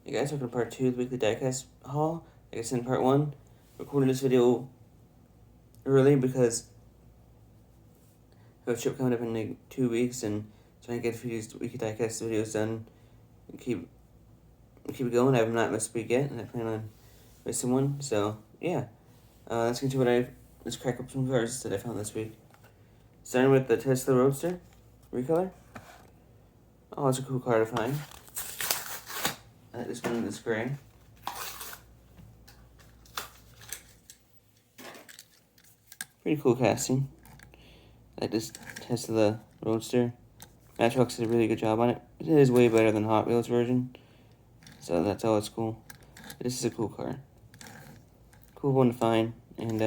Hey guys, welcome to part 2 of the weekly diecast haul. Like I said in part 1, recording this video early because I have a trip coming up in like 2 weeks and trying to get a few of these weekly diecast videos done and keep it going. I have not missed a week yet and I plan on missing one, so yeah. Let's get to let's crack up some cars that I found this week. Starting with the Tesla Roadster recolor. Oh, it's a cool car to find. I like this one in this gray. Pretty cool casting. I like this Tesla Roadster. Matchbox did a really good job on it. It is way better than Hot Wheels version. So that's always cool. This is a cool car. Cool one to find. And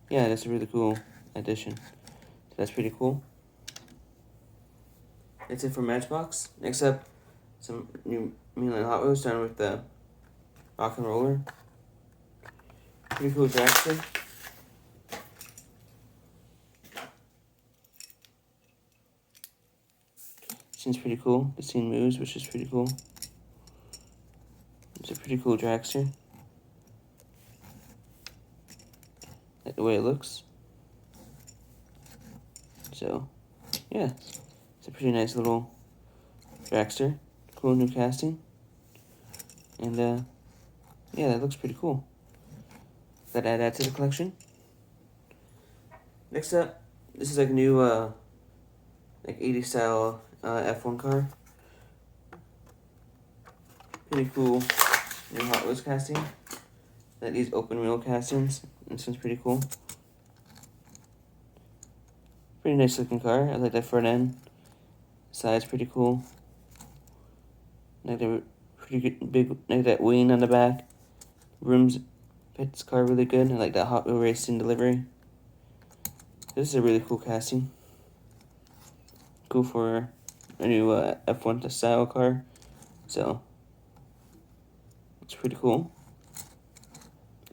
yeah, that's a really cool addition. So that's pretty cool. That's it for Matchbox. Next up, some new Milan Hot Wheels done with the Rock and Roller. Pretty cool dragster. Seems pretty cool. The scene moves, which is pretty cool. It's a pretty cool dragster. Like the way it looks. So, yeah. It's a pretty nice little dragster. Cool new casting. And, yeah, that looks pretty cool. Gotta add that to the collection. Next up, this is like a new, like 80s style F1 car. Pretty cool new Hot Wheels casting. Like these open wheel castings. This one's pretty cool. Pretty nice looking car. I like that front end. Side's pretty cool. Like the pretty good, big, like that wing on the back. Rims fit this car really good. I like that Hot Wheel racing delivery. This is a really cool casting. Cool for a new F1 style car. So it's pretty cool.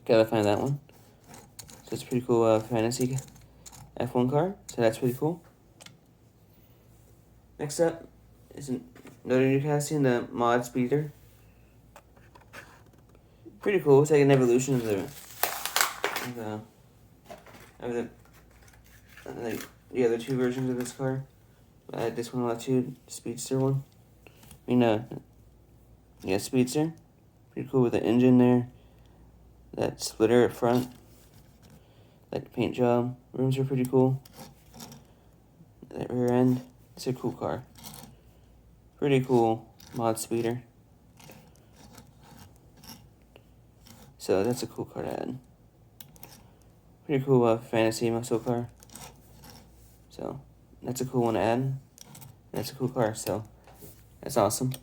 Gotta find that one. So it's pretty cool fantasy F1 car. So that's pretty cool. Next up is another new casting, the Mod Speeder. Pretty cool. It's like an evolution of the other two versions of this car. I like this one a lot too, the Speedster one. Yeah, Speedster. Pretty cool with the engine there. That splitter at front. Like the paint job. Rims are pretty cool. That rear end. It's a cool car. Pretty cool Mod Speeder. So that's a cool car to add. Pretty cool fantasy muscle car. So that's a cool one to add. That's a cool car, so that's awesome.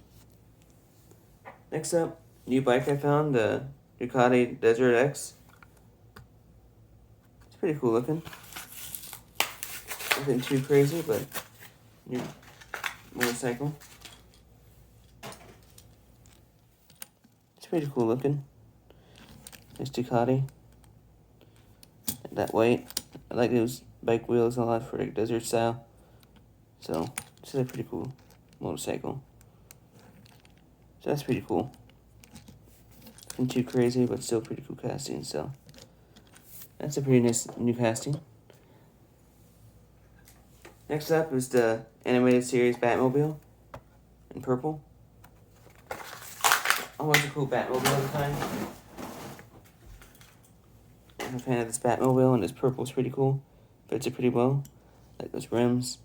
Next up, new bike I found, the Ducati Desert X. It's pretty cool looking. Nothing too crazy, but new motorcycle. It's pretty cool looking. It's Ducati. That white. I like those bike wheels a lot for like desert style. So this is a pretty cool motorcycle. So that's pretty cool. Nothing too crazy, but still pretty cool casting. So that's a pretty nice new casting. Next up is the animated series Batmobile in purple. Always a cool Batmobile all the time. I'm a fan of this Batmobile, and this purple is pretty cool. Fits it pretty well. Like those rims.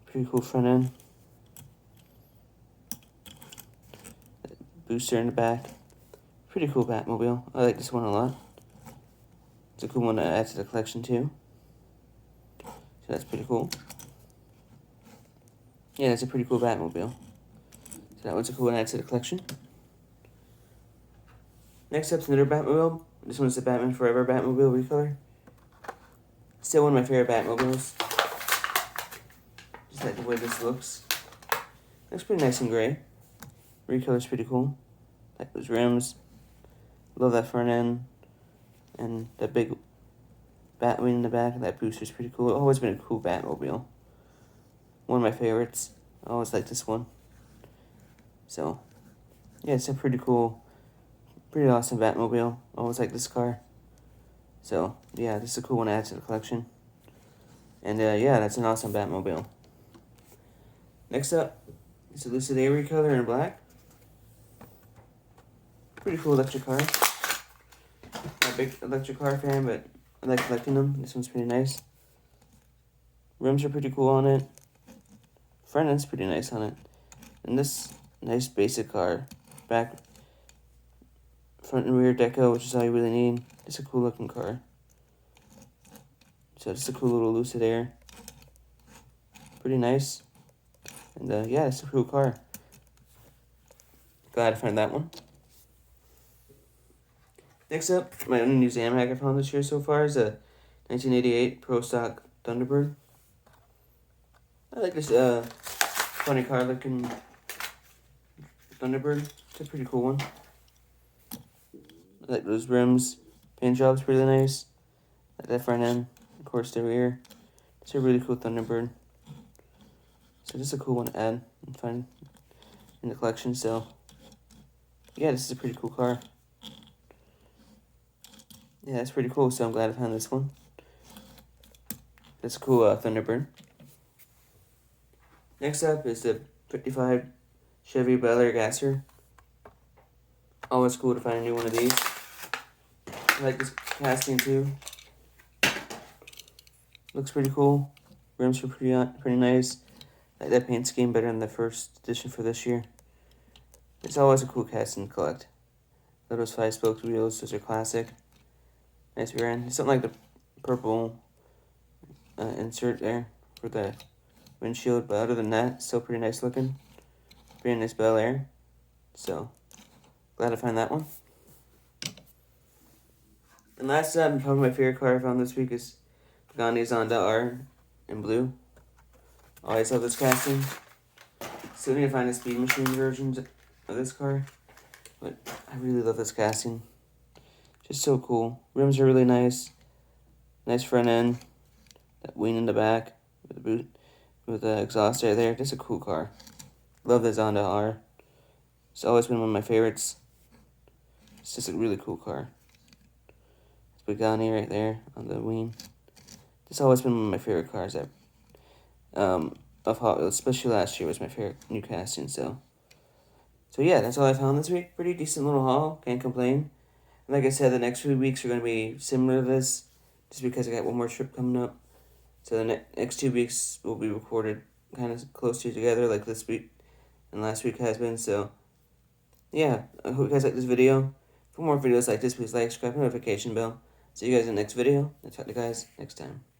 Pretty cool front end. Booster in the back. Pretty cool Batmobile. I like this one a lot. It's a cool one to add to the collection too. So that's pretty cool. Yeah, that's a pretty cool Batmobile. So that one's a cool one to add to the collection. Next up's another Batmobile. This one's the Batman Forever Batmobile recolor. Still one of my favorite Batmobiles. Just like the way this looks. Looks pretty nice and gray. Recolor's pretty cool. Like those rims. Love that front end. And that big bat wing in the back. And that booster's pretty cool. Always been a cool Batmobile. One of my favorites. I always like this one. So yeah, it's a pretty cool, pretty awesome Batmobile. Always like this car. So, yeah, this is a cool one to add to the collection. And, yeah, that's an awesome Batmobile. Next up, it's a Lucid Air Recolor in black. Pretty cool electric car. Not a big electric car fan, but I like collecting them. This one's pretty nice. Rims are pretty cool on it. Front end's pretty nice on it. And this nice basic car. Back, front and rear deco, which is all you really need. It's a cool looking car. So just a cool little Lucid Air. Pretty nice. And yeah, it's a cool car. Glad to find that one. Next up, my only new Zamhack I found this year so far is a 1988 Pro Stock Thunderbird. I like this funny car looking Thunderbird. It's a pretty cool one. I like those rims. Paint job's pretty nice. I like that front end. Of course, the rear. It's a really cool Thunderbird. So just a cool one to add and find in the collection. So yeah, this is a pretty cool car. Yeah, that's pretty cool. So I'm glad I found this one. That's a cool Thunderbird. Next up is the 55 Chevy Bel Air Gasser. Always cool to find a new one of these. I like this casting too. Looks pretty cool. Rims are pretty nice. I like that paint scheme better than the first edition for this year. It's always a cool casting to collect. Those 5-spoke wheels, those are classic. Nice rear end. Something like the purple insert there for the windshield, but other than that, still pretty nice looking. Pretty nice Bel Air. So, glad to find that one. And last up, probably my favorite car I found this week is Pagani's Honda R in blue. Always love this casting. Still need to find the Speed Machine versions of this car, but I really love this casting. Just so cool. Rims are really nice. Nice front end. That wing in the back with the boot, with the exhaust right there. Just a cool car. Love this Honda R. It's always been one of my favorites. It's just a really cool car. It's Pagani right there on the wing. It's always been one of my favorite cars that of Hot Wheels, especially last year was my favorite new casting. So yeah, that's all I found this week. Pretty decent little haul. Can't complain. And like I said, the next few weeks are going to be similar to this, just because I got one more trip coming up. So the next 2 weeks will be recorded kind of close to together, like this week and last week has been. So yeah, I hope you guys like this video. For more videos like this, please like, subscribe, notification bell. See you guys in the next video. I'll talk to you guys next time.